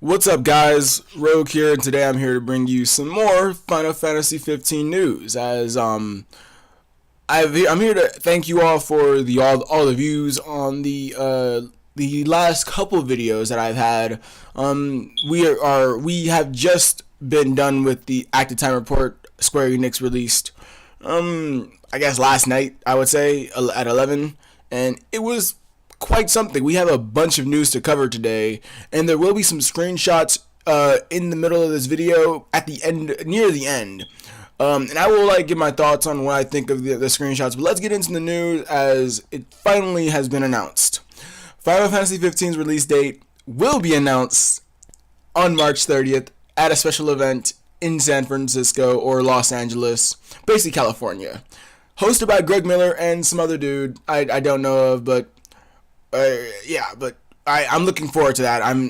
What's up, guys? Rogue here, and today I'm here to bring you some more Final Fantasy 15 news. I'm here to thank you all for all the views on the last couple videos that I've had. We have just been done with the active time report Square Enix released. I guess last night, I would say at 11, and it was quite something. We have a bunch of news to cover today, and there will be some screenshots in the middle of this video at the end, near the end. And I will give my thoughts on what I think of the screenshots. But let's get into the news as it finally has been announced. Final Fantasy 15's release date will be announced on March 30th at a special event in San Francisco or Los Angeles, basically California, hosted by Greg Miller and some other dude I don't know of, but I'm looking forward to that. I'm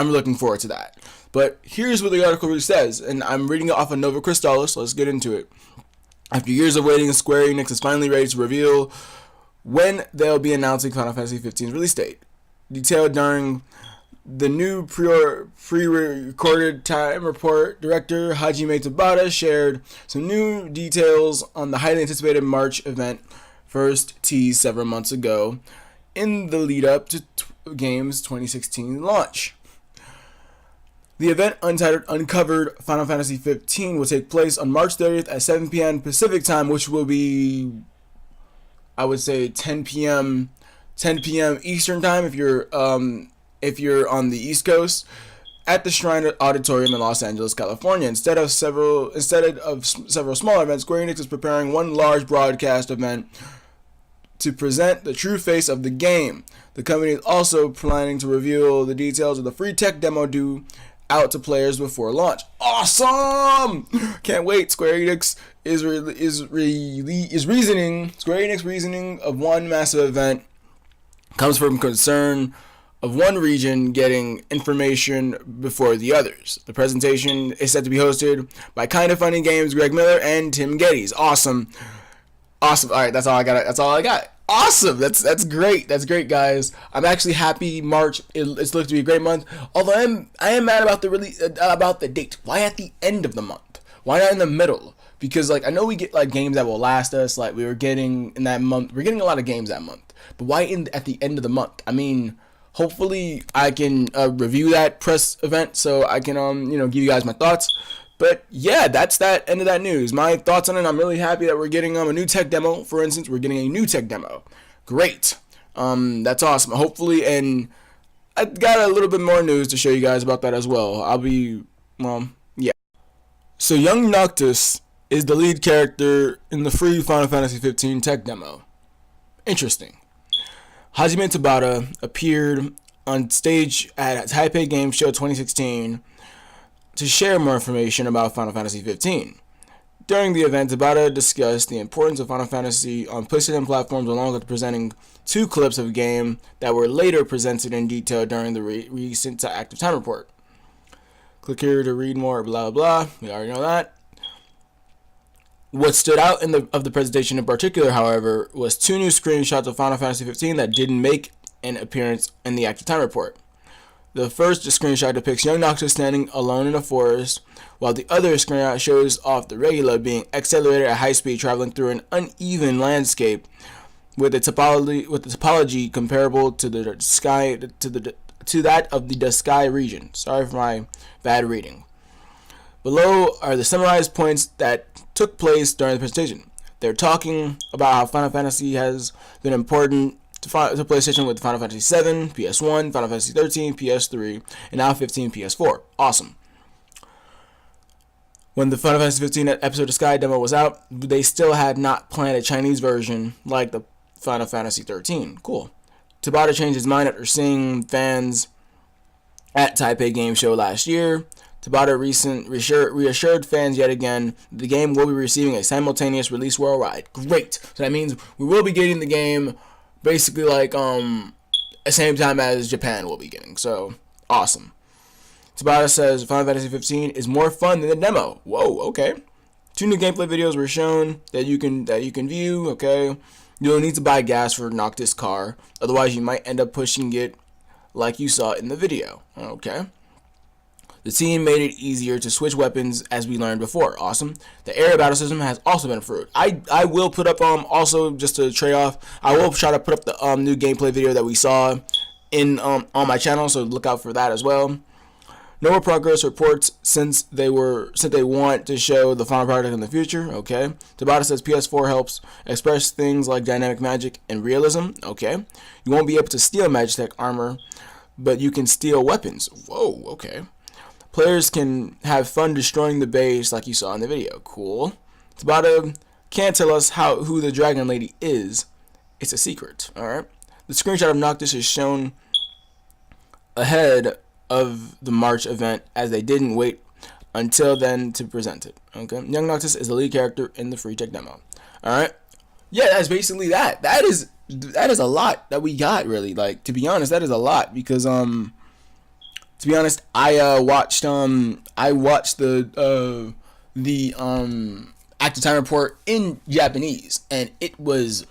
looking forward to that. But here's what the article really says, and I'm reading it off of Nova Crystallis, so let's get into it. After years of waiting, Square Enix is finally ready to reveal when they'll be announcing Final Fantasy 15's release date. Detailed during the new pre-recorded time report, director Hajime Tabata shared some new details on the highly anticipated March event, first teased several months ago in the lead up to game's 2016 launch. The event, entitled Uncovered Final Fantasy 15, will take place on March 30th at 7 p.m. Pacific time, which will be, I would say, 10 p.m. Eastern time if you're on the East Coast, at the Shrine Auditorium in Los Angeles, California. Instead of several smaller events, Square Enix is preparing one large broadcast event to present the true face of the game. The company is also planning to reveal the details of the free tech demo due out to players before launch. Awesome! Can't wait. Square Enix reasoning of one massive event comes from concern of one region getting information before the others. The presentation is set to be hosted by Kinda Funny Games' Greg Miller and Tim Geddes. Awesome. All right, that's all I got. Awesome. That's great. That's great, guys. I'm actually happy. March it's looked to be a great month. Although I am mad about the date. Why at the end of the month? Why not in the middle? Because I know we get games that will last us. We were getting in that month. We're getting a lot of games that month. But why at the end of the month? I mean, hopefully I can review that press event so I can give you guys my thoughts. But yeah, that's that end of that news. My thoughts on it, I'm really happy that we're getting a new tech demo. For instance, we're getting a new tech demo. Great. That's awesome. Hopefully, and I got a little bit more news to show you guys about that as well. Yeah. So young Noctis is the lead character in the free Final Fantasy 15 tech demo. Interesting. Hajime Tabata appeared on stage at Taipei Game Show 2016 to share more information about Final Fantasy 15. During the event, Tabata discussed the importance of Final Fantasy on PlayStation platforms, along with presenting two clips of the game that were later presented in detail during the recent active time report. Click here to read more, blah blah. We already know that. What stood out of the presentation in particular, however, was two new screenshots of Final Fantasy 15 that didn't make an appearance in the active time report. The first screenshot depicts young Noctis standing alone in a forest, while the other screenshot shows off the Regula being accelerated at high speed, traveling through an uneven landscape with a topology comparable to that of the Sky region. Sorry for my bad reading. Below are the summarized points that took place during the presentation. They're talking about how Final Fantasy has been important to PlayStation with Final Fantasy 7, PS1, Final Fantasy 13, PS3, and now 15, PS4. Awesome. When the Final Fantasy 15 episode of Sky demo was out, they still had not planned a Chinese version like the Final Fantasy 13. Cool. Tabata changed his mind after seeing fans at Taipei Game Show last year. Tabata reassured fans yet again the game will be receiving a simultaneous release worldwide. Great. So that means we will be getting the game basically at the same time as Japan will be getting. So awesome. Tabata says Final Fantasy 15 is more fun than the demo. Whoa, okay. Two new gameplay videos were shown that you can view. Okay, you'll need to buy gas for Noctis' car, otherwise you might end up pushing it like you saw in the video. Okay. The team made it easier to switch weapons as we learned before. Awesome. The area battle system has also been improved. I will put up also just to trade off. I will try to put up the new gameplay video that we saw in on my channel, so look out for that as well. No more progress reports since they want to show the final product in the future. Okay. Tabata says PS4 helps express things like dynamic magic and realism. Okay. You won't be able to steal Magitech armor, but you can steal weapons. Whoa. Okay. Players can have fun destroying the base like you saw in the video. Cool. Tabata can't tell us who the Dragon Lady is. It's a secret. All right. The screenshot of Noctis is shown ahead of the March event, as they didn't wait until then to present it. Okay, Young Noctis is the lead character in the free tech demo. All right, yeah, that's basically that. That is a lot that we got, really. Like, to be honest, that is a lot, because to be honest, I watched the active time report in Japanese, and it was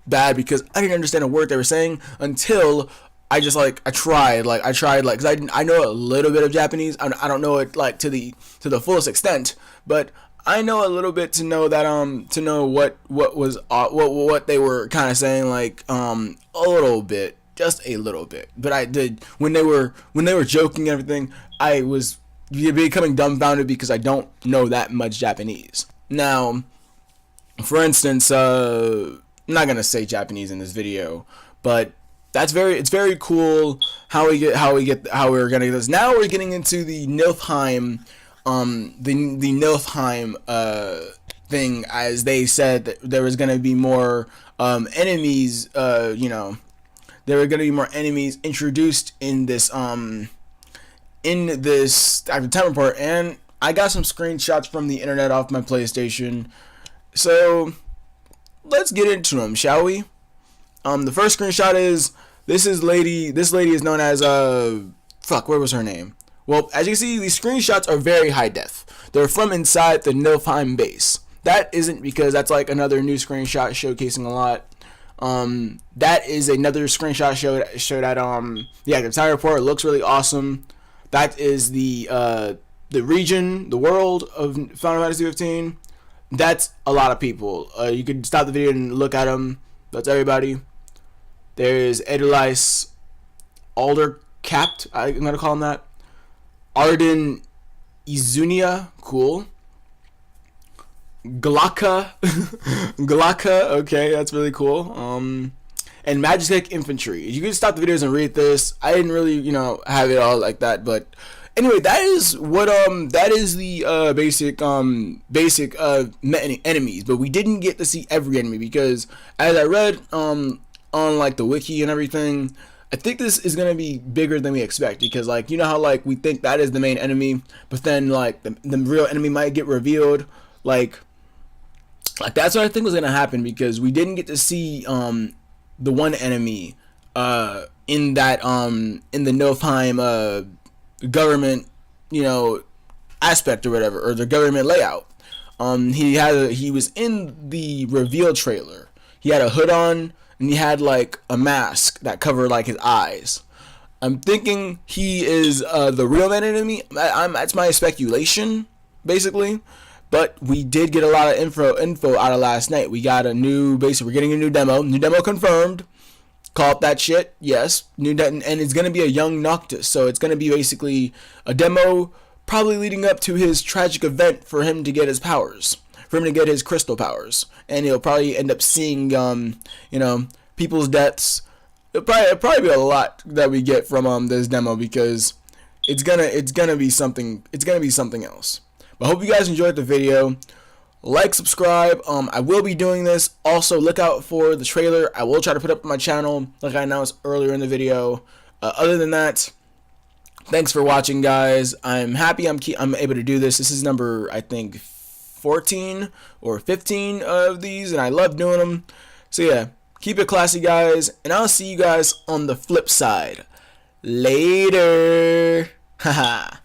bad because I didn't understand a word they were saying until I tried, because I know a little bit of Japanese. I don't know it like to the fullest extent, but I know a little bit to know that to know what they were kind of saying, like a little bit, just a little bit. But I did when they were joking and everything, I was becoming dumbfounded because I don't know that much Japanese. Now, for instance, I'm not gonna say Japanese in this video, but it's very cool how we're gonna get this. Now we're getting into the Niflheim, the Niflheim thing, as they said that there was gonna be more enemies. There were gonna be more enemies introduced in this active time report, and I got some screenshots from the internet off my PlayStation. So let's get into them, shall we? The first screenshot is this lady is known as what was her name? Well, as you can see, these screenshots are very high def. They're from inside the Niflheim base. That isn't because that's like another new screenshot showcasing a lot. That is another screenshot showed at the active time report. It looks really awesome. That is the region, the world of Final Fantasy 15. That's a lot of people. You can stop the video and look at them. That's everybody. There's Edelweiss Aldercapt, I'm going to call him that. Arden Izunia, cool. Glaka, okay, that's really cool. And Magitech Infantry. You can stop the videos and read this. I didn't really, have it all like that, but anyway, that is what that is the basic enemies, but we didn't get to see every enemy because, as I read on like the wiki and everything, I think this is gonna be bigger than we expect, because like how like we think that is the main enemy, but then like the real enemy might get revealed, like that's what I think was gonna happen, because we didn't get to see the one enemy in that in the Niflheim government aspect or whatever, or the government layout. He was in the reveal trailer. He had a hood on, and he had like a mask that covered like his eyes. I'm thinking he is the real main enemy. That's my speculation, basically. But we did get a lot of info out of last night. We got we're getting a new demo confirmed. Call up that shit, yes. And it's gonna be a young Noctis, so it's gonna be basically a demo, probably leading up to his tragic event for him to get his powers, for him to get his crystal powers, and he'll probably end up seeing, people's deaths. It'll probably be a lot that we get from this demo, because it's gonna be something. It's gonna be something else. But I hope you guys enjoyed the video. Like, subscribe. I will be doing this. Also, look out for the trailer. I will try to put it up on my channel, like I announced earlier in the video. Other than that, thanks for watching, guys. I'm happy I'm able to do this. This is number, I think, 14 or 15 of these, and I love doing them. So yeah, keep it classy, guys, and I'll see you guys on the flip side. Later. Haha.